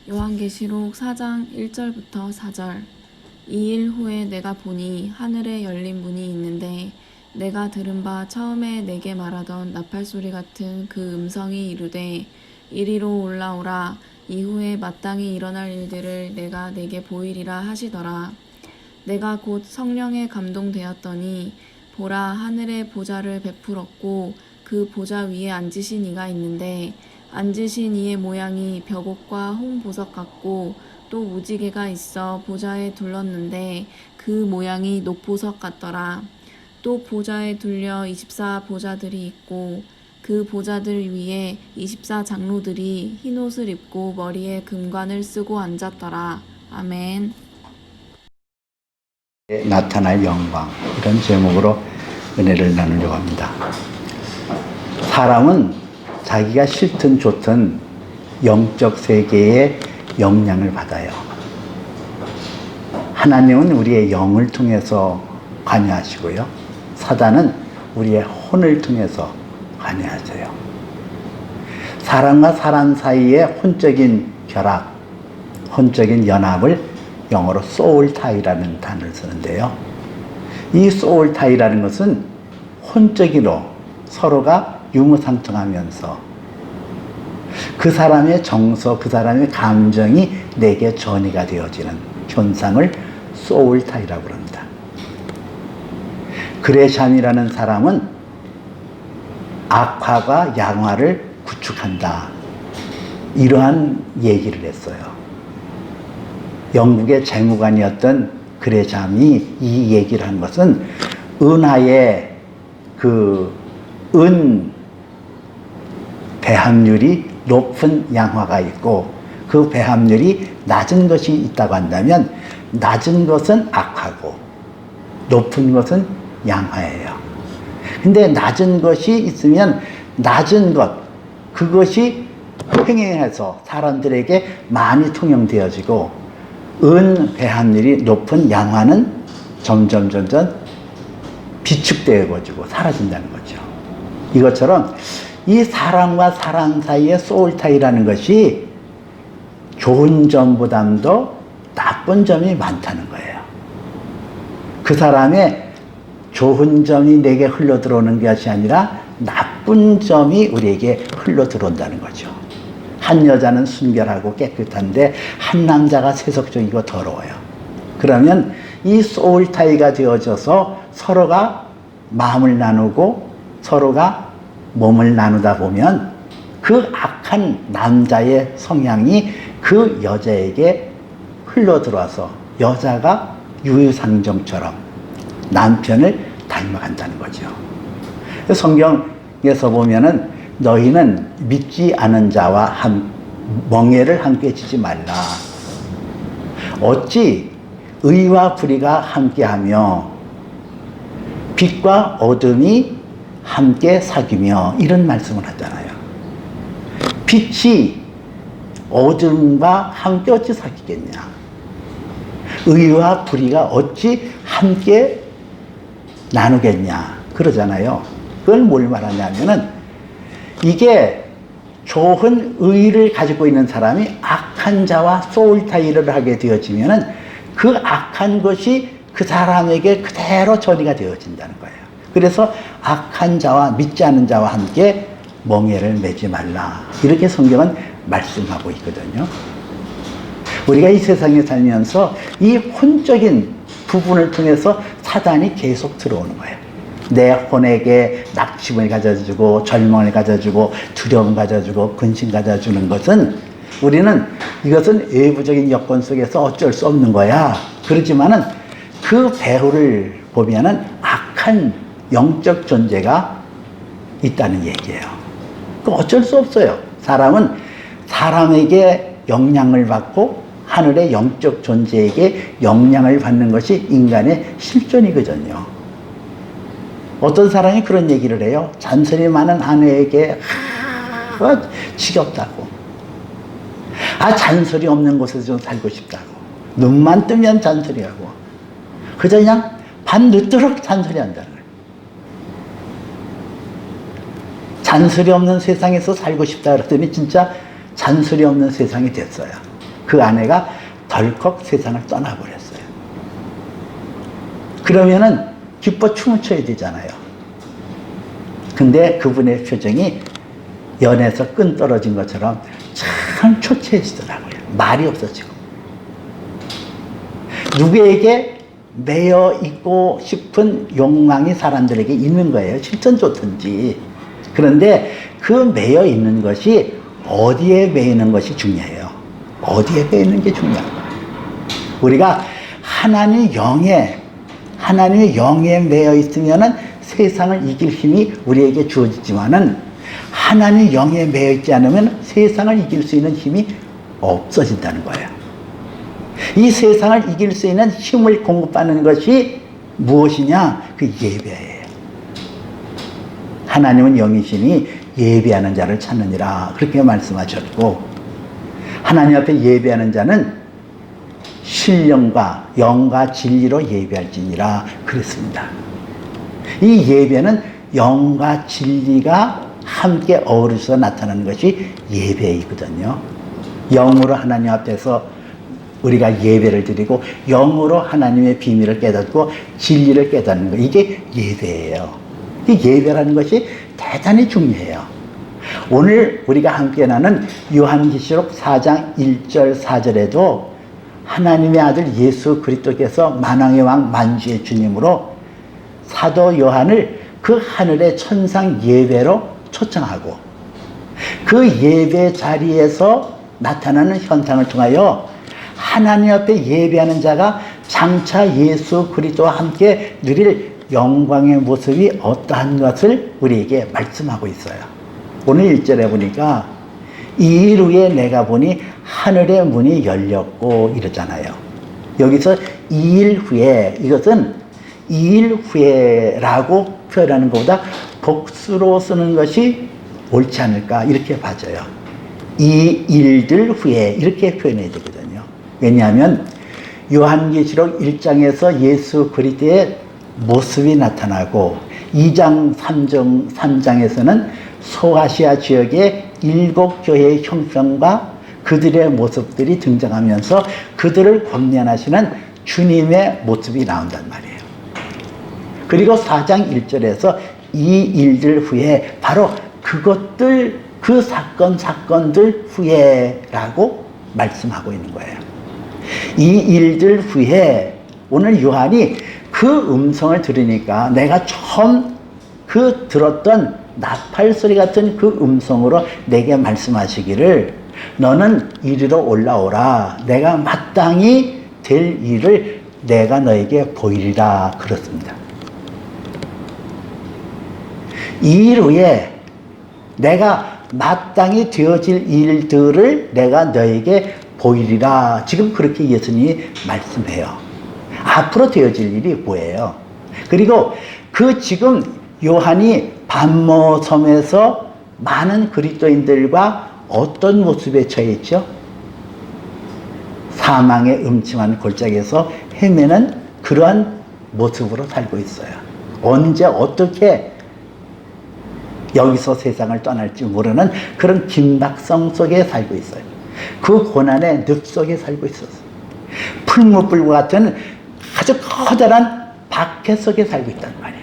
요한계시록 4장 1절부터 4절. 2일 후에 내가 보니 하늘에 열린 문이 있는데 내가 들은 바 처음에 내게 말하던 나팔소리 같은 그 음성이 이르되 이리로 올라오라. 이후에 마땅히 일어날 일들을 내가 내게 보이리라 하시더라. 내가 곧 성령에 감동되었더니 보라, 하늘에 보좌를 베풀었고 그 보좌 위에 앉으신 이가 있는데 앉으신 이의 모양이 벽옥과 홍보석 같고 또 무지개가 있어 보좌에 둘렀는데 그 모양이 녹보석 같더라. 또 보좌에 둘려 24 보좌들이 있고 그 보좌들 위에 24 장로들이 흰옷을 입고 머리에 금관을 쓰고 앉았더라. 아멘. 나타날 영광, 이런 제목으로 은혜를 나누려고 합니다. 사람은 자기가 싫든 좋든 영적 세계의 영향을 받아요. 하나님은 우리의 영을 통해서 관여하시고요, 사단은 우리의 혼을 통해서 관여하세요. 사람과 사람 사이의 혼적인 결합, 혼적인 연합을 영어로 소울 타이라는 단어를 쓰는데요, 이 소울 타이라는 것은 혼적으로 서로가 유무상통하면서 그 사람의 정서, 그 사람의 감정이 내게 전이가 되어지는 현상을 소울 타이라고 합니다. 그레샴이라는 사람은 악화가 양화를 구축한다, 이러한 얘기를 했어요. 영국의 재무관이었던 그레샴이 이 얘기를 한 것은 은하의 은 배합률이 높은 양화가 있고 그 배합률이 낮은 것이 있다고 한다면 낮은 것은 악화고 높은 것은 양화예요. 근데 낮은 것이 있으면 낮은 것, 그것이 횡행해서 사람들에게 많이 통용되어지고 은 배합률이 높은 양화는 점점 비축되어지고 사라진다는 거죠. 이것처럼 이 사람과 사람 사이의 소울타이라는 것이 좋은 점보다도 나쁜 점이 많다는 거예요. 그 사람의 좋은 점이 내게 흘러 들어오는 것이 아니라 나쁜 점이 우리에게 흘러 들어온다는 거죠. 한 여자는 순결하고 깨끗한데 한 남자가 세속적이고 더러워요. 그러면 이 소울타이가 되어져서 서로가 마음을 나누고 서로가 몸을 나누다 보면 그 악한 남자의 성향이 그 여자에게 흘러 들어와서 여자가 유유상종처럼 남편을 닮아간다는 거죠. 성경에서 보면은 너희는 믿지 않은 자와 멍에를 함께 지지 말라. 어찌 의와 불의가 함께하며 빛과 어둠이 함께 사귀며, 이런 말씀을 하잖아요. 빛이 어둠과 함께 어찌 사귀겠냐, 의와 불의가 어찌 함께 나누겠냐, 그러잖아요. 그걸 뭘 말하냐면은 이게 좋은 의를 가지고 있는 사람이 악한 자와 소울타이를 하게 되어지면은 그 악한 것이 그 사람에게 그대로 전이가 되어진다는 거예요. 그래서 악한 자와 믿지 않은 자와 함께 멍에를 매지 말라, 이렇게 성경은 말씀하고 있거든요. 우리가 이 세상에 살면서 이 혼적인 부분을 통해서 사단이 계속 들어오는 거예요. 내 혼에게 낙심을 가져주고 절망을 가져주고 두려움 가져주고 근심 가져주는 것은, 우리는 이것은 외부적인 여건 속에서 어쩔 수 없는 거야, 그렇지만은 그 배후를 보면은 악한 영적 존재가 있다는 얘기예요. 어쩔 수 없어요. 사람은 사람에게 영향을 받고 하늘의 영적 존재에게 영향을 받는 것이 인간의 실존이거든요. 어떤 사람이 그런 얘기를 해요. 잔소리 많은 아내에게 지겹다고, 잔소리 없는 곳에서 좀 살고 싶다고, 눈만 뜨면 잔소리하고 그저 그냥 밤늦도록 잔소리한다는 거예요. 잔소리 없는 세상에서 살고 싶다 그랬더니 진짜 잔소리 없는 세상이 됐어요. 그 아내가 덜컥 세상을 떠나버렸어요. 그러면은 기뻐 춤을 춰야 되잖아요. 근데 그분의 표정이 연에서 끈 떨어진 것처럼 참 초췌해지더라고요. 말이 없어지고. 누구에게 매여 있고 싶은 욕망이 사람들에게 있는 거예요. 싫든 좋든지. 그런데 그 매여 있는 것이 어디에 매이는 것이 중요해요. 어디에 매이는 게 중요한 거예요. 우리가 하나님의 영에 매여 있으면은 세상을 이길 힘이 우리에게 주어지지만은 하나님의 영에 매여 있지 않으면 세상을 이길 수 있는 힘이 없어진다는 거예요. 이 세상을 이길 수 있는 힘을 공급하는 것이 무엇이냐? 그 예배예요. 하나님은 영이시니 예배하는 자를 찾느니라 그렇게 말씀하셨고, 하나님 앞에 예배하는 자는 신령과 영과 진리로 예배할지니라 그랬습니다. 이 예배는 영과 진리가 함께 어우러져 나타나는 것이 예배이거든요. 영으로 하나님 앞에서 우리가 예배를 드리고 영으로 하나님의 비밀을 깨닫고 진리를 깨닫는 것, 이게 예배예요. 이 예배라는 것이 대단히 중요해요. 오늘 우리가 함께 나눈 요한계시록 4장 1절 4절에도 하나님의 아들 예수 그리스도께서 만왕의 왕 만주의 주님으로 사도 요한을 그 하늘의 천상 예배로 초청하고 그 예배 자리에서 나타나는 현상을 통하여 하나님 앞에 예배하는 자가 장차 예수 그리스도와 함께 누릴 영광의 모습이 어떠한 것을 우리에게 말씀하고 있어요. 오늘 1절에 보니까 2일 후에 내가 보니 하늘의 문이 열렸고 이러잖아요. 여기서 2일 후에, 이것은 2일 후에라고 표현하는 것보다 복수로 쓰는 것이 옳지 않을까 이렇게 봐져요. 이 일들 후에 이렇게 표현해야 되거든요. 왜냐하면 요한계시록 1장에서 예수 그리스도의 모습이 나타나고 2장 3장에서는 소아시아 지역의 7교회의 형편과 그들의 모습들이 등장하면서 그들을 권면하시는 주님의 모습이 나온단 말이에요. 그리고 4장 1절에서 이 일들 후에 바로 그것들, 그 사건들 후에라고 말씀하고 있는 거예요. 이 일들 후에 오늘 요한이 그 음성을 들으니까 내가 처음 그 들었던 나팔 소리 같은 그 음성으로 내게 말씀하시기를 너는 이리로 올라오라. 내가 마땅히 될 일을 내가 너에게 보이리라 그렇습니다. 이 일 후에 내가 마땅히 되어질 일들을 내가 너에게 보이리라. 지금 그렇게 예수님이 말씀해요. 앞으로 되어질 일이 뭐예요? 그리고 그 지금 요한이 반모 섬에서 많은 그리스도인들과 어떤 모습에 처해 있죠? 사망의 음침한 골짜기에서 헤매는 그러한 모습으로 살고 있어요. 언제 어떻게 여기서 세상을 떠날지 모르는 그런 긴박성 속에 살고 있어요. 그 고난의 늪 속에 살고 있었어요. 풀무불과 같은 아주 커다란 박해 속에 살고 있단 말이에요.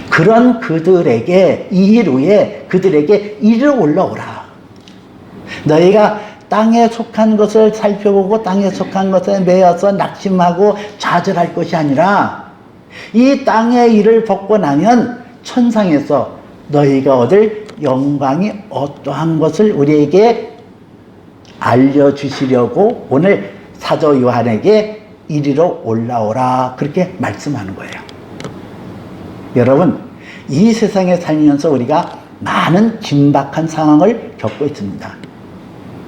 그런 그들에게 이 일 후에 그들에게 이리로 올라오라. 너희가 땅에 속한 것을 살펴보고 땅에 속한 것에 매여서 낙심하고 좌절할 것이 아니라 이 땅의 일을 벗고 나면 천상에서 너희가 얻을 영광이 어떠한 것을 우리에게 알려주시려고 오늘 사도 요한에게 이리로 올라오라 그렇게 말씀하는 거예요. 여러분, 이 세상에 살면서 우리가 많은 긴박한 상황을 겪고 있습니다.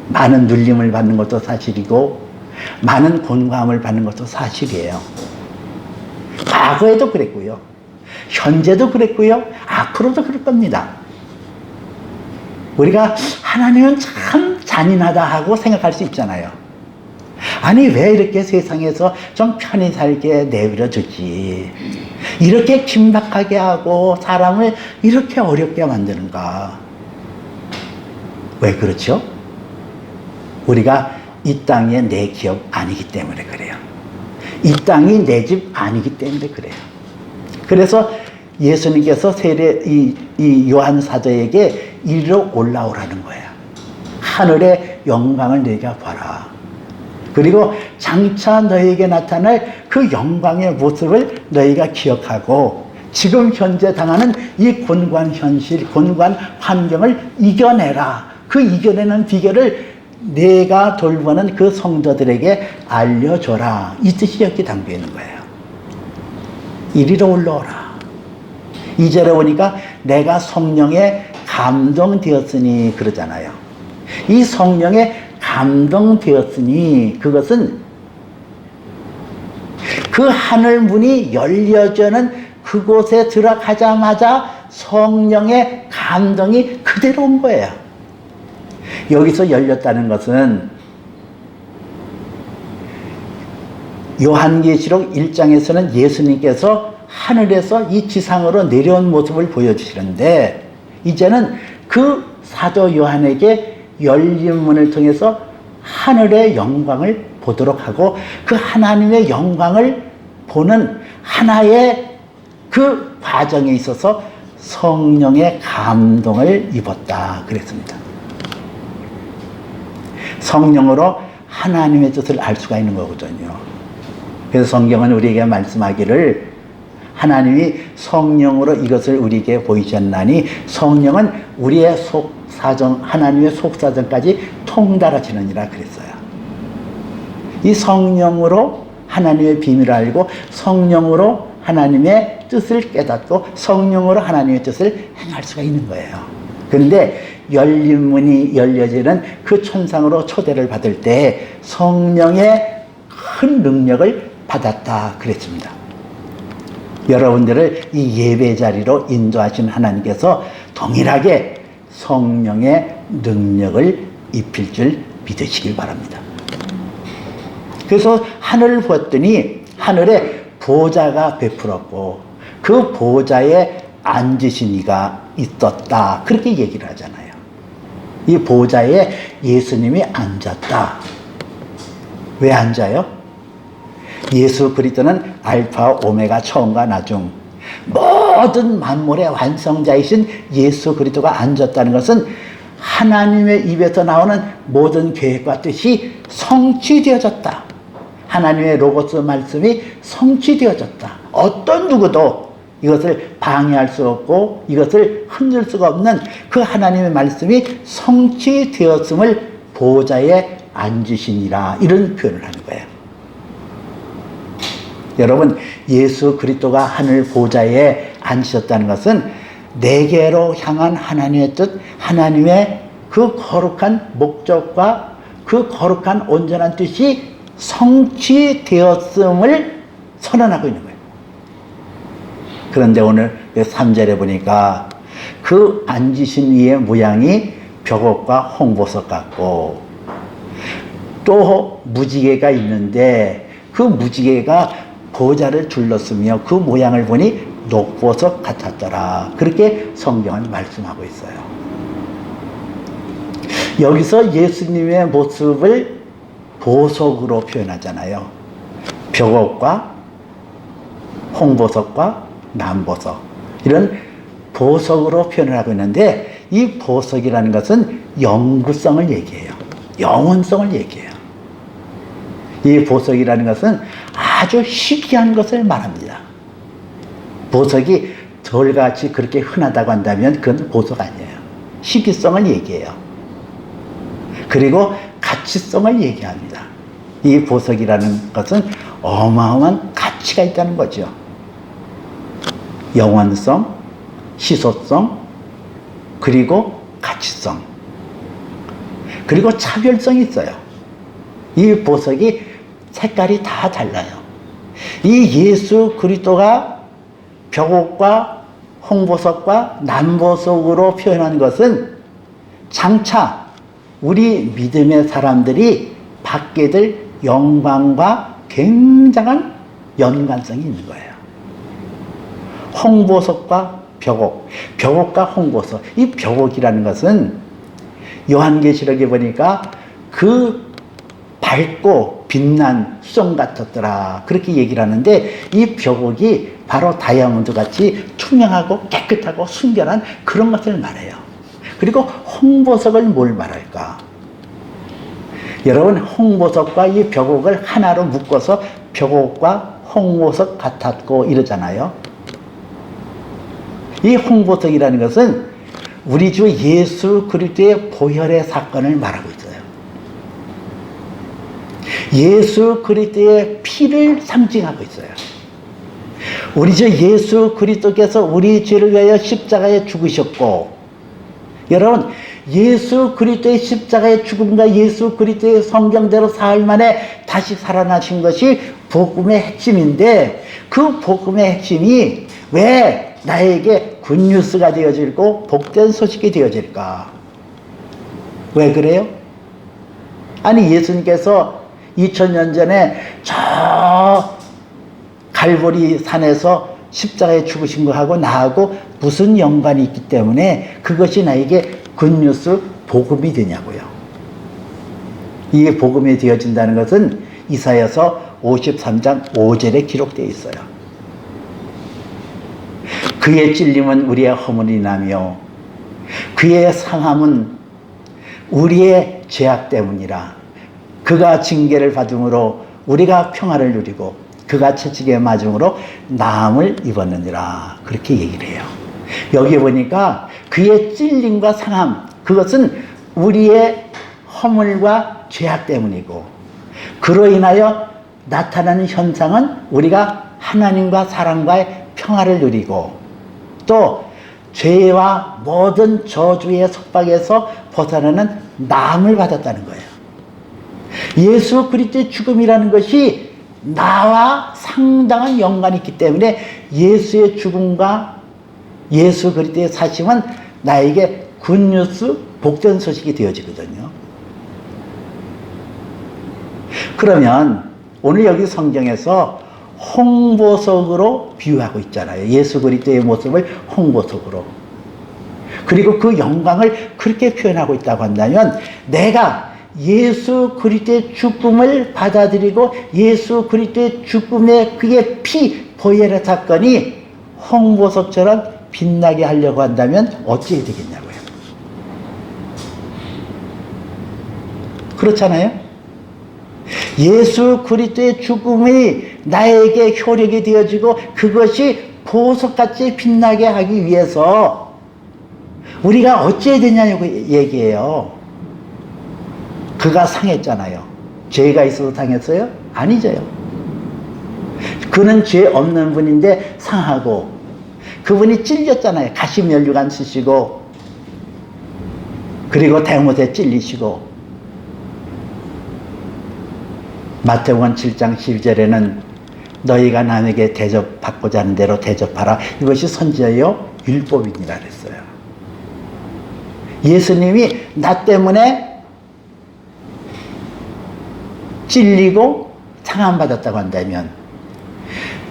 많은 눌림을 받는 것도 사실이고 많은 곤고함을 받는 것도 사실이에요. 과거에도 그랬고요. 현재도 그랬고요. 앞으로도 그럴 겁니다. 우리가 하나님은 참 잔인하다 하고 생각할 수 있잖아요. 아니 왜 이렇게 세상에서 좀 편히 살게 내버려 두지, 이렇게 긴박하게 하고 사람을 이렇게 어렵게 만드는가. 왜 그렇죠? 우리가 이 땅이 내 기업 아니기 때문에 그래요. 이 땅이 내 집 아니기 때문에 그래요. 그래서 예수님께서 이 요한 사도에게 이리로 올라오라는 거예요. 하늘의 영광을 너희가 봐라. 그리고 장차 너희에게 나타날 그 영광의 모습을 너희가 기억하고 지금 현재 당하는 이 곤고한 현실, 곤고한 환경을 이겨내라. 그 이겨내는 비결을 내가 돌보는 그 성도들에게 알려줘라. 이 뜻이 여기 담겨 있는 거예요. 이리로 올라오라. 2절에 보니까 내가 성령에 감동되었으니 그러잖아요. 이 성령에 감동되었으니 그것은 그 하늘 문이 열려지는 그곳에 들어가자마자 성령의 감동이 그대로 온 거예요. 여기서 열렸다는 것은 요한계시록 1장에서는 예수님께서 하늘에서 이 지상으로 내려온 모습을 보여주시는데 이제는 그 사도 요한에게 열린 문을 통해서 하늘의 영광을 보도록 하고 그 하나님의 영광을 보는 하나의 그 과정에 있어서 성령의 감동을 입었다 그랬습니다. 성령으로 하나님의 뜻을 알 수가 있는 거거든요. 그래서 성경은 우리에게 말씀하기를 하나님이 성령으로 이것을 우리에게 보이셨나니 성령은 우리의 속사정, 하나님의 속사정까지 통달하시느니라 그랬어요. 이 성령으로 하나님의 비밀을 알고 성령으로 하나님의 뜻을 깨닫고 성령으로 하나님의 뜻을 행할 수가 있는 거예요. 그런데 열린 문이 열려지는 그 천상으로 초대를 받을 때 성령의 큰 능력을 받았다 그랬습니다. 여러분들을 이 예배 자리로 인도하신 하나님께서 동일하게 성령의 능력을 입힐 줄 믿으시길 바랍니다. 그래서 하늘을 보았더니 하늘에 보좌가 베풀었고 그 보좌에 앉으신 이가 있었다 그렇게 얘기를 하잖아요. 이 보좌에 예수님이 앉았다. 왜 앉아요? 예수 그리스도는 알파 오메가 처음과 나중 모든 만물의 완성자이신 예수 그리스도가 앉았다는 것은 하나님의 입에서 나오는 모든 계획과 뜻이 성취되어졌다. 하나님의 로고스 말씀이 성취되어졌다. 어떤 누구도 이것을 방해할 수 없고 이것을 흔들 수가 없는 그 하나님의 말씀이 성취되었음을 보좌에 앉으시니라 이런 표현을 하는 거예요. 여러분 예수 그리스도가 하늘 보좌에 앉으셨다는 것은 내게로 향한 하나님의 뜻, 하나님의 그 거룩한 목적과 그 거룩한 온전한 뜻이 성취되었음을 선언하고 있는 거예요. 그런데 오늘 3절에 보니까 그 앉으신 이의 모양이 벽옥과 홍보석 같고 또 무지개가 있는데 그 무지개가 보좌를 둘렀으며 그 모양을 보니 녹보석 같았더라. 그렇게 성경은 말씀하고 있어요. 여기서 예수님의 모습을 보석으로 표현하잖아요. 벽옥과 홍보석과 남보석 이런 보석으로 표현을 하고 있는데 이 보석이라는 것은 영구성을 얘기해요. 영원성을 얘기해요. 이 보석이라는 것은 아주 희귀한 것을 말합니다. 보석이 돌같이 그렇게 흔하다고 한다면 그건 보석 아니에요. 희귀성을 얘기해요. 그리고 가치성을 얘기합니다. 이 보석이라는 것은 어마어마한 가치가 있다는 거죠. 영원성, 희소성, 그리고 가치성, 그리고 차별성이 있어요. 이 보석이 색깔이 다 달라요. 이 예수 그리스도가 벽옥과 홍보석과 남보석으로 표현한 것은 장차 우리 믿음의 사람들이 받게 될 영광과 굉장한 연관성이 있는 거예요. 홍보석과 벽옥, 벽옥과 홍보석. 이 벽옥이라는 것은 요한계시록에 보니까 그 밝고 빛난 수정 같았더라. 그렇게 얘기를 하는데 이 벽옥이 바로 다이아몬드 같이 투명하고 깨끗하고 순결한 그런 것을 말해요. 그리고 홍보석을 뭘 말할까? 여러분, 홍보석과 이 벽옥을 하나로 묶어서 벽옥과 홍보석 같았고 이러잖아요. 이 홍보석이라는 것은 우리 주 예수 그리스도의 보혈의 사건을 말하고 있어요. 예수 그리스도의 피를 상징하고 있어요. 우리 주 예수 그리스도께서 우리 죄를 위하여 십자가에 죽으셨고, 여러분, 예수 그리스도의 십자가의 죽음과 예수 그리스도의 성경대로 사흘 만에 다시 살아나신 것이 복음의 핵심인데, 그 복음의 핵심이 왜 나에게 굿뉴스가 되어질고 복된 소식이 되어질까? 왜 그래요? 아니, 예수님께서 2000년 전에 저 갈보리 산에서 십자가에 죽으신 거하고 나하고 무슨 연관이 있기 때문에 그것이 나에게 굿뉴스 복음이 되냐고요. 이게 복음이 되어진다는 것은 이사야서 53장 5절에 기록되어 있어요. 그의 찔림은 우리의 허물이나며 그의 상함은 우리의 죄악 때문이라. 그가 징계를 받음으로 우리가 평화를 누리고 그가 채찍에 맞음으로 나음을 입었느니라. 그렇게 얘기를 해요. 여기 보니까 그의 찔림과 상함, 그것은 우리의 허물과 죄악 때문이고, 그로 인하여 나타나는 현상은 우리가 하나님과 사랑과의 평화를 누리고, 또 죄와 모든 저주의 속박에서 벗어나는 나음을 받았다는 거예요. 예수 그리스도의 죽음이라는 것이 나와 상당한 연관이 있기 때문에 예수의 죽음과 예수 그리스도의 사심은 나에게 굿뉴스, 복된 소식이 되어지거든요. 그러면 오늘 여기 성경에서 홍보석으로 비유하고 있잖아요. 예수 그리스도의 모습을 홍보석으로. 그리고 그 영광을 그렇게 표현하고 있다고 한다면, 내가 예수 그리스도의 죽음을 받아들이고 예수 그리스도의 죽음의 그의 피 보혈의 사건이 홍보석처럼 빛나게 하려고 한다면 어찌해야 되겠냐고요. 그렇잖아요. 예수 그리스도의 죽음이 나에게 효력이 되어지고 그것이 보석같이 빛나게 하기 위해서 우리가 어찌해야 되냐고 얘기해요. 그가 상했잖아요. 죄가 있어서 상했어요? 아니죠. 그는 죄 없는 분인데 상하고, 그분이 찔렸잖아요. 가시면류관 쓰시고, 그리고 대못에 찔리시고. 마태복음 7장 12절에는 너희가 남에게 대접받고자 하는 대로 대접하라. 이것이 선지자요 율법이니라 그랬어요. 예수님이 나 때문에 찔리고 상함받았다고 한다면,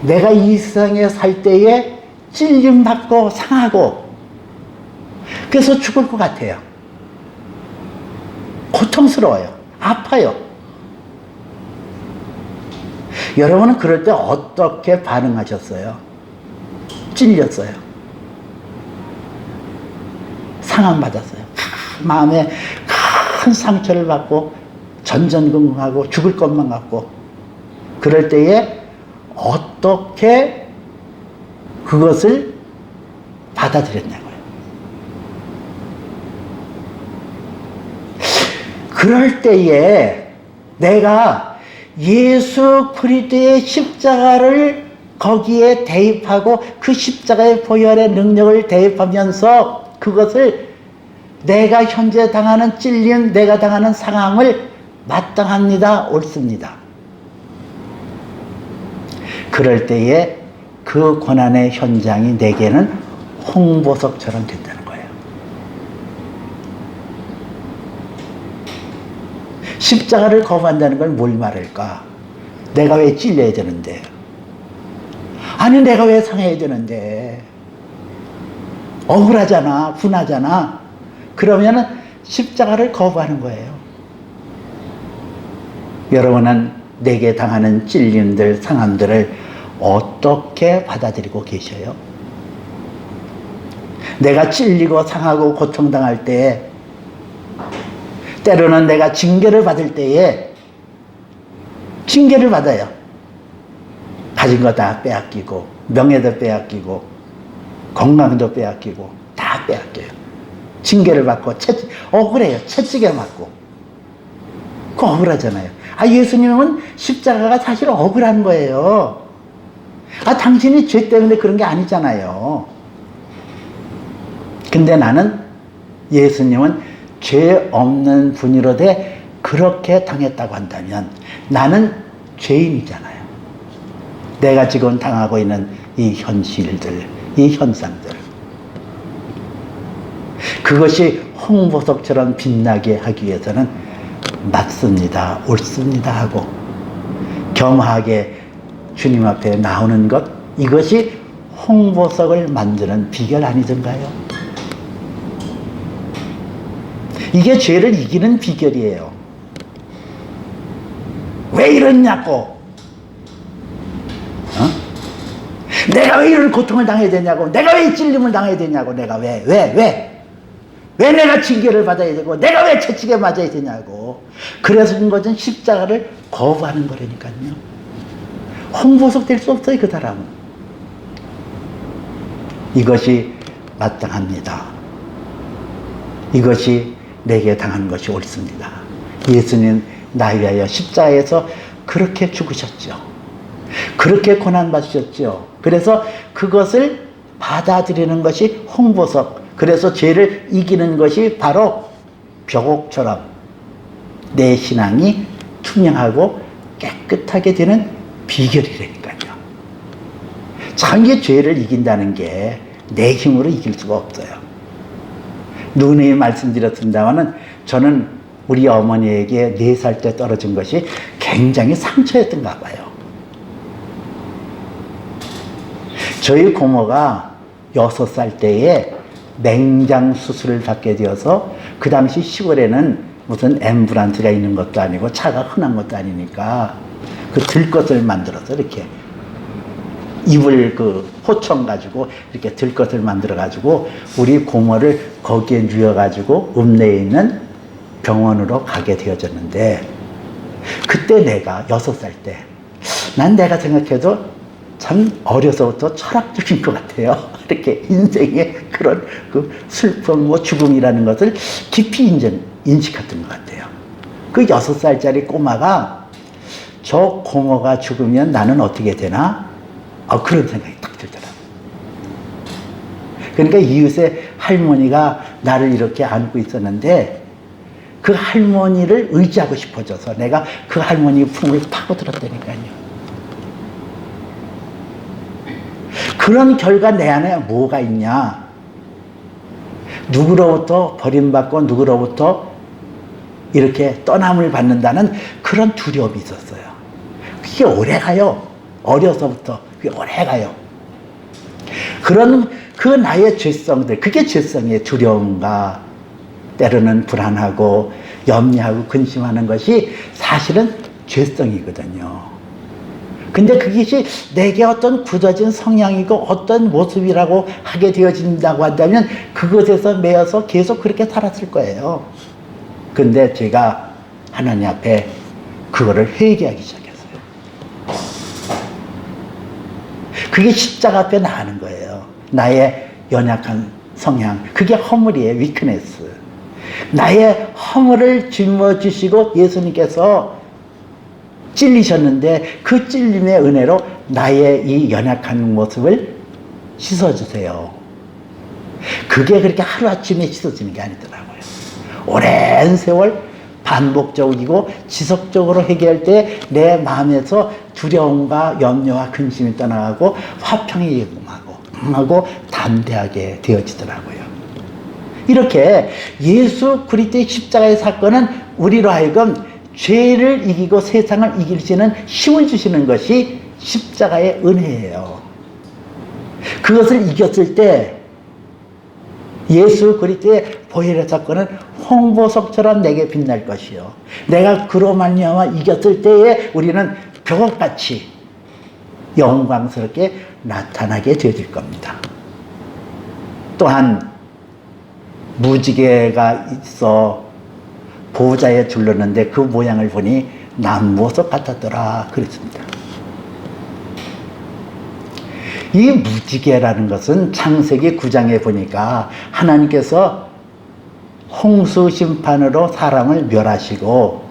내가 이 세상에 살 때에 찔림받고 상하고 그래서 죽을 것 같아요. 고통스러워요. 아파요. 여러분은 그럴 때 어떻게 반응하셨어요? 찔렸어요. 상함받았어요. 마음에 큰 상처를 받고 전전긍긍하고 죽을 것만 같고, 그럴 때에 어떻게 그것을 받아들였냐고요. 그럴 때에 내가 예수 그리스도의 십자가를 거기에 대입하고 그 십자가의 보혈의 능력을 대입하면서 그것을 내가 현재 당하는 찔림, 내가 당하는 상함을 마땅합니다, 옳습니다. 그럴 때에 그 고난의 현장이 내게는 홍보석처럼 된다는 거예요. 십자가를 거부한다는 걸 뭘 말할까? 내가 왜 찔려야 되는데? 아니, 내가 왜 상해야 되는데? 억울하잖아, 분하잖아. 그러면은 십자가를 거부하는 거예요. 여러분은 내게 당하는 찔림들, 상함들을 어떻게 받아들이고 계셔요? 내가 찔리고 상하고 고통당할 때에, 때로는 내가 징계를 받을 때에 징계를 받아요. 가진 거 다 빼앗기고, 명예도 빼앗기고, 건강도 빼앗기고, 다 빼앗겨요. 징계를 받고, 억울해요. 채찍에 맞고. 그거 억울하잖아요. 예수님은 십자가가 사실 억울한 거예요. 당신이 죄 때문에 그런 게 아니잖아요. 근데 나는 예수님은 죄 없는 분이로되 그렇게 당했다고 한다면 나는 죄인이잖아요. 내가 지금 당하고 있는 이 현실들, 이 현상들. 그것이 홍보석처럼 빛나게 하기 위해서는 맞습니다, 옳습니다 하고 겸하게 주님 앞에 나오는 것, 이것이 홍보석을 만드는 비결 아니던가요? 이게 죄를 이기는 비결이에요. 왜 이러냐고. 내가 왜 이런 고통을 당해야 되냐고. 내가 왜 찔림을 당해야 되냐고. 내가 왜 내가 징계를 받아야 되고, 내가 왜 채찍에 맞아야 되냐고. 그래서 그것은 십자가를 거부하는 거라니까요. 홍보석 될 수 없어요, 그 사람은. 이것이 마땅합니다. 이것이 내게 당하는 것이 옳습니다. 예수님 나 위하여 십자가에서 그렇게 죽으셨죠. 그렇게 고난받으셨죠. 그래서 그것을 받아들이는 것이 홍보석, 그래서 죄를 이기는 것이 바로 벽옥처럼 내 신앙이 투명하고 깨끗하게 되는 비결이라니까요. 참, 이게 죄를 이긴다는 게 내 힘으로 이길 수가 없어요. 누누이 말씀드렸습니다마는 저는 우리 어머니에게 4살 때 떨어진 것이 굉장히 상처였던가 봐요. 저희 고모가 6살 때에 맹장 수술을 받게 되어서, 그 당시 시골에는 무슨 앰뷸런스가 있는 것도 아니고 차가 흔한 것도 아니니까 그 들것을 만들어서 이렇게 이불 호청 가지고 이렇게 들것을 만들어 가지고 우리 고모를 거기에 누워 가지고 읍내에 있는 병원으로 가게 되어졌는데, 그때 내가 6살 때, 난 내가 생각해도 참 어려서부터 철학적인 것 같아요. 이렇게 인생의 그런 슬픔, 죽음이라는 것을 깊이 인식했던 것 같아요. 그 6살짜리 꼬마가 저 고모가 죽으면 나는 어떻게 되나? 그런 생각이 딱 들더라고요. 그러니까 이웃의 할머니가 나를 이렇게 안고 있었는데, 그 할머니를 의지하고 싶어져서 내가 그 할머니 품을 파고들었다니까요. 그런 결과 내 안에 뭐가 있냐? 누구로부터 버림받고 누구로부터 이렇게 떠남을 받는다는 그런 두려움이 있었어요. 그게 오래 가요. 어려서부터 그게 오래 가요. 그런 그 나의 죄성들, 그게 죄성이에요. 두려움과 때로는 불안하고 염려하고 근심하는 것이 사실은 죄성이거든요. 근데 그것이 내게 어떤 굳어진 성향이고 어떤 모습이라고 하게 되어진다고 한다면 그것에서 매여서 계속 그렇게 살았을 거예요. 근데 제가 하나님 앞에 그거를 회개하기 시작했어요. 그게 십자가 앞에 나가는 거예요. 나의 연약한 성향, 그게 허물이에요. 위크네스. 나의 허물을 짊어지시고 예수님께서 찔리셨는데 그 찔림의 은혜로 나의 이 연약한 모습을 씻어주세요. 그게 그렇게 하루아침에 씻어지는 게 아니더라고요. 오랜 세월 반복적이고 지속적으로 회개할 때 내 마음에서 두려움과 염려와 근심이 떠나가고 화평이 예금하고 담대하게 되어지더라고요. 이렇게 예수 그리스도의 십자가의 사건은 우리로 하여금 죄를 이기고 세상을 이길 수 있는 힘을 주시는 것이 십자가의 은혜예요. 그것을 이겼을 때 예수 그리스도의 보혈의 사건은 홍보석처럼 내게 빛날 것이요. 내가 그로 말미암아 이겼을 때에 우리는 벽옥같이 영광스럽게 나타나게 되어질 겁니다. 또한 무지개가 있어 보좌에 둘렀는데 그 모양을 보니 남보석 같았더라 그랬습니다. 이 무지개라는 것은 창세기 9장에 보니까 하나님께서 홍수 심판으로 사람을 멸하시고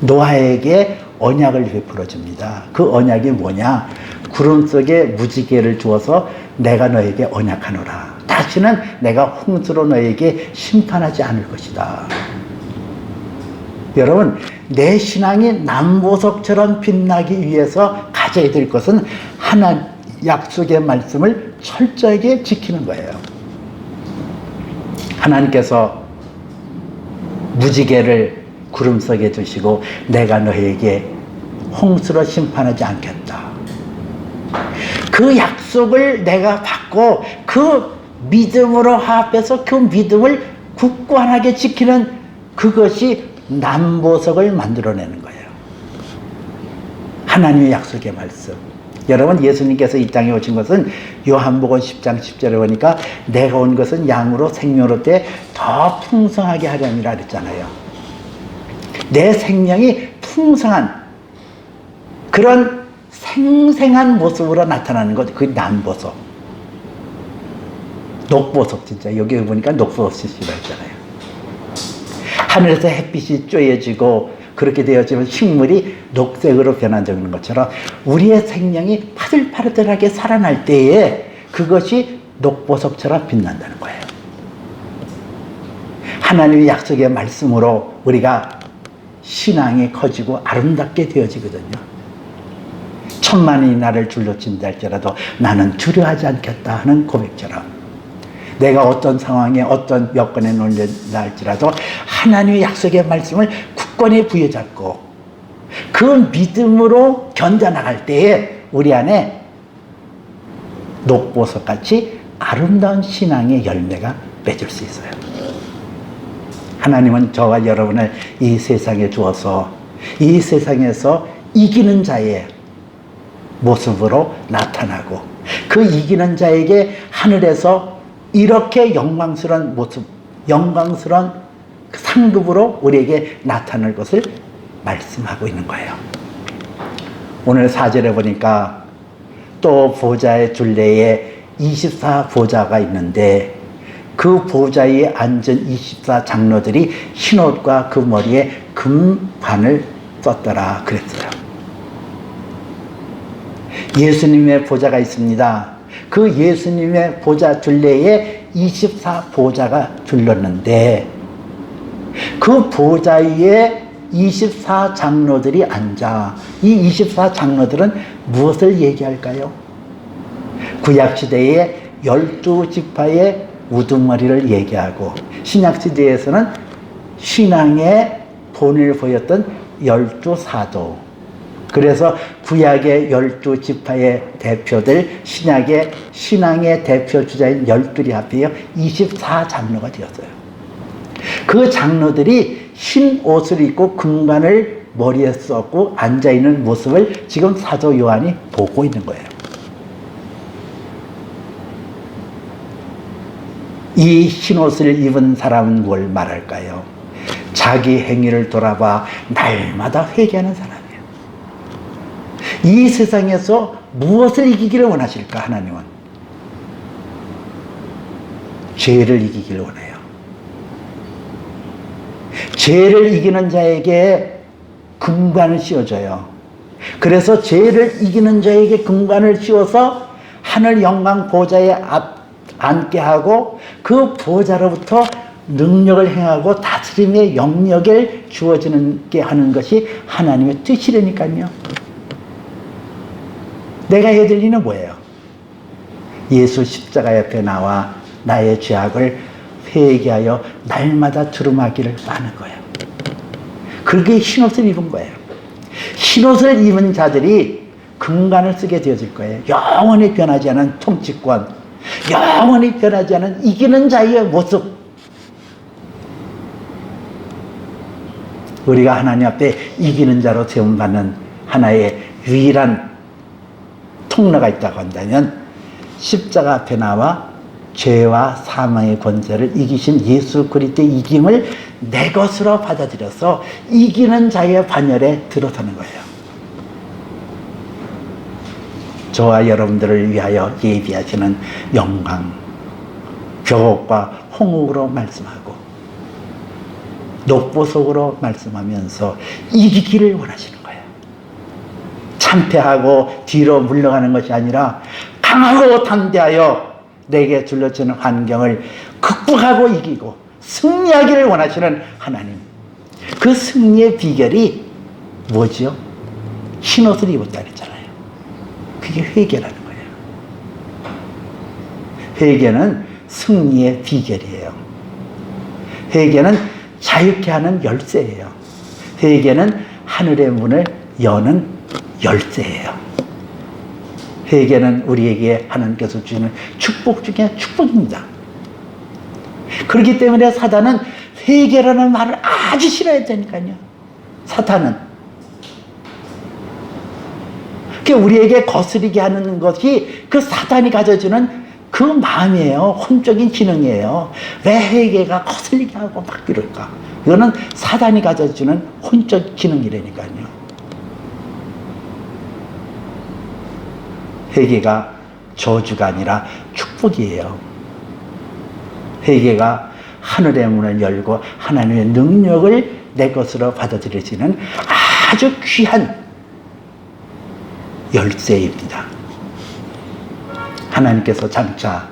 노아에게 언약을 베풀어 줍니다. 그 언약이 뭐냐? 구름 속에 무지개를 주어서 내가 너에게 언약하노라. 다시는 내가 홍수로 너에게 심판하지 않을 것이다. 여러분, 내 신앙이 남보석처럼 빛나기 위해서 가져야 될 것은 하나 약속의 말씀을 철저하게 지키는 거예요. 하나님께서 무지개를 구름 속에 두시고 내가 너에게 홍수로 심판하지 않겠다. 그 약속을 내가 받고 그 믿음으로 합해서 그 믿음을 굳건하게 지키는 그것이 남보석을 만들어내는 거예요. 하나님의 약속의 말씀. 여러분, 예수님께서 이 땅에 오신 것은 요한복음 10장 10절에 보니까 내가 온 것은 양으로 생명으로 때 더 풍성하게 하려니라 그랬잖아요. 내 생명이 풍성한 그런 생생한 모습으로 나타나는 것, 그 남보석. 녹보석, 진짜 여기 보니까 녹보석이라고 했잖아요. 하늘에서 햇빛이 쬐어지고 그렇게 되어지면 식물이 녹색으로 변화되는 것처럼 우리의 생명이 파들파들하게 살아날 때에 그것이 녹보석처럼 빛난다는 거예요. 하나님의 약속의 말씀으로 우리가 신앙이 커지고 아름답게 되어지거든요. 천만이 나를 줄로 친다 할지라도 나는 두려워하지 않겠다 하는 고백처럼 내가 어떤 상황에 어떤 여건에 놓인다 할지라도 하나님의 약속의 말씀을 굳건히 부여잡고 그 믿음으로 견뎌나갈 때에 우리 안에 녹보석같이 아름다운 신앙의 열매가 맺을 수 있어요. 하나님은 저와 여러분을 이 세상에 주어서 이 세상에서 이기는 자의 모습으로 나타나고 그 이기는 자에게 하늘에서 이렇게 영광스러운 모습, 영광스러운 상급으로 우리에게 나타날 것을 말씀하고 있는 거예요. 오늘 4절에 보니까 또 보좌의 둘레에 24보좌가 있는데 그 보좌에 앉은 24장로들이 흰옷과 그 머리에 금관을 썼더라 그랬어요. 예수님의 보좌가 있습니다. 그 예수님의 보좌 둘레에 24보좌가 둘렀는데 그 보좌 위에 24장로들이 앉아 이 24장로들은 무엇을 얘기할까요? 구약시대의 12지파의 우두머리를 얘기하고 신약시대에서는 신앙의 본을 보였던 12사도 그래서 구약의 12지파의 대표들 신약의 신앙의 대표 주자인 12이 합해서 24장로가 되었어요. 그 장로들이 흰 옷을 입고 금관을 머리에 썼고 앉아있는 모습을 지금 사도 요한이 보고 있는 거예요. 이 흰옷을 입은 사람은 뭘 말할까요? 자기 행위를 돌아봐 날마다 회개하는 사람이에요. 이 세상에서 무엇을 이기기를 원하실까? 하나님은 죄를 이기기를 원해요. 죄를 이기는 자에게 금관을 씌워줘요. 그래서 죄를 이기는 자에게 금관을 씌워서 하늘 영광 보좌에 앉게 하고 그 보좌로부터 능력을 행하고 다스림의 영역을 주어지는 게 하는 것이 하나님의 뜻이라니까요. 내가 해야 될 일은 뭐예요? 예수 십자가 옆에 나와 나의 죄악을 회개하여 날마다 두루마기를 빠는 거예요. 그렇게 흰옷을 입은 거예요. 흰옷을 입은 자들이 금관을 쓰게 되어질 거예요. 영원히 변하지 않은 통치권, 영원히 변하지 않은 이기는 자의 모습, 우리가 하나님 앞에 이기는 자로 세움받는 하나의 유일한 통로가 있다고 한다면 십자가 앞에 나와 죄와 사망의 권세를 이기신 예수 그리스도의 이김을 내 것으로 받아들여서 이기는 자의 반열에 들어서는 거예요. 저와 여러분들을 위하여 예비하시는 영광, 벽옥과 홍옥으로 말씀하고 녹보석으로 말씀하면서 이기기를 원하시는 거예요. 참패하고 뒤로 물러가는 것이 아니라 강하고 담대하여 내게 둘러치는 환경을 극복하고 이기고 승리하기를 원하시는 하나님. 그 승리의 비결이 뭐지요? 흰옷을 입었다 그랬잖아요. 그게 회개라는 거예요. 회개는 승리의 비결이에요. 회개는 자유케 하는 열쇠예요. 회개는 하늘의 문을 여는 열쇠예요. 회개는 우리에게 하나님께서 주시는 축복 중에 축복입니다. 그렇기 때문에 사단은 회개라는 말을 아주 싫어했다니까요. 사탄은. 우리에게 거스리게 하는 것이 그 사탄이 가져주는 그 마음이에요. 혼적인 기능이에요. 왜 회개가 거슬리게 하고 막 이럴까? 이거는 사단이 가져주는 혼적 기능이라니까요. 회개가 저주가 아니라 축복이에요. 회개가 하늘의 문을 열고 하나님의 능력을 내 것으로 받아들여지는 아주 귀한 열쇠입니다. 하나님께서 장차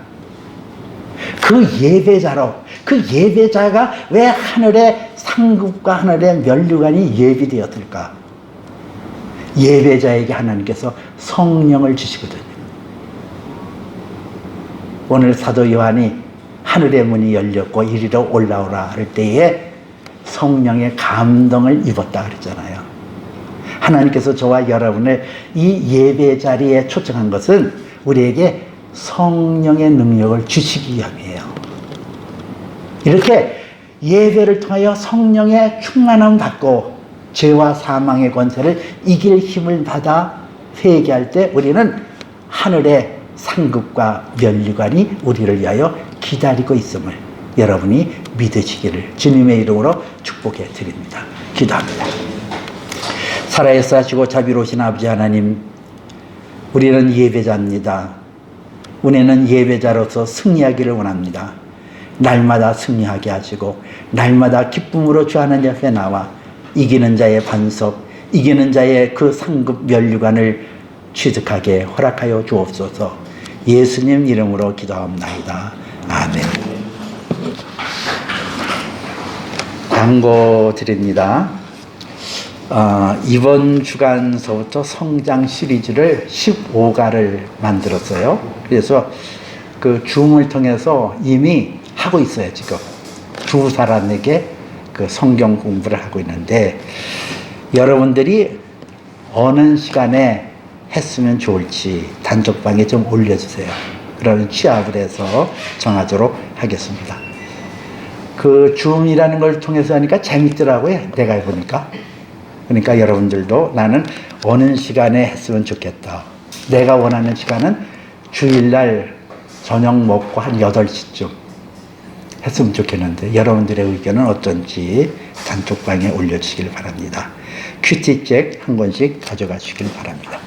그 예배자로, 그 예배자가 왜 하늘의 상급과 하늘의 면류관이 예비되었을까? 예배자에게 하나님께서 성령을 주시거든요. 오늘 사도 요한이 하늘의 문이 열렸고 이리로 올라오라 할 때에 성령의 감동을 입었다 그랬잖아요. 하나님께서 저와 여러분을 이 예배 자리에 초청한 것은 우리에게 성령의 능력을 주시기 위함이에요. 이렇게 예배를 통하여 성령의 충만함을 받고 죄와 사망의 권세를 이길 힘을 받아 회개할 때 우리는 하늘의 상급과 면류관이 우리를 위하여 기다리고 있음을 여러분이 믿으시기를 주님의 이름으로 축복해 드립니다. 기도합니다. 살아계시고 자비로우신 아버지 하나님, 우리는 예배자입니다. 우리는 예배자로서 승리하기를 원합니다. 날마다 승리하게 하시고 날마다 기쁨으로 주 하나님 앞에 나와 이기는 자의 반석, 이기는 자의 그 상급 면류관을 취득하게 허락하여 주옵소서. 예수님 이름으로 기도합니다. 아멘. 광고 드립니다. 이번 주간서부터 성장 시리즈를 15가를 만들었어요. 그래서 그 줌을 통해서 이미 하고 있어요. 지금 두 사람에게 그 성경 공부를 하고 있는데 여러분들이 어느 시간에 했으면 좋을지 단톡방에 좀 올려주세요. 그러면 취합을 해서 정하도록 하겠습니다. 그 줌이라는 걸 통해서 하니까 재밌더라고요. 내가 해보니까. 그러니까 여러분들도 나는 어느 시간에 했으면 좋겠다. 내가 원하는 시간은 주일날 저녁 먹고 한 8시쯤 했으면 좋겠는데 여러분들의 의견은 어떤지 단톡방에 올려주시길 바랍니다. 큐티책 한 권씩 가져가시길 바랍니다.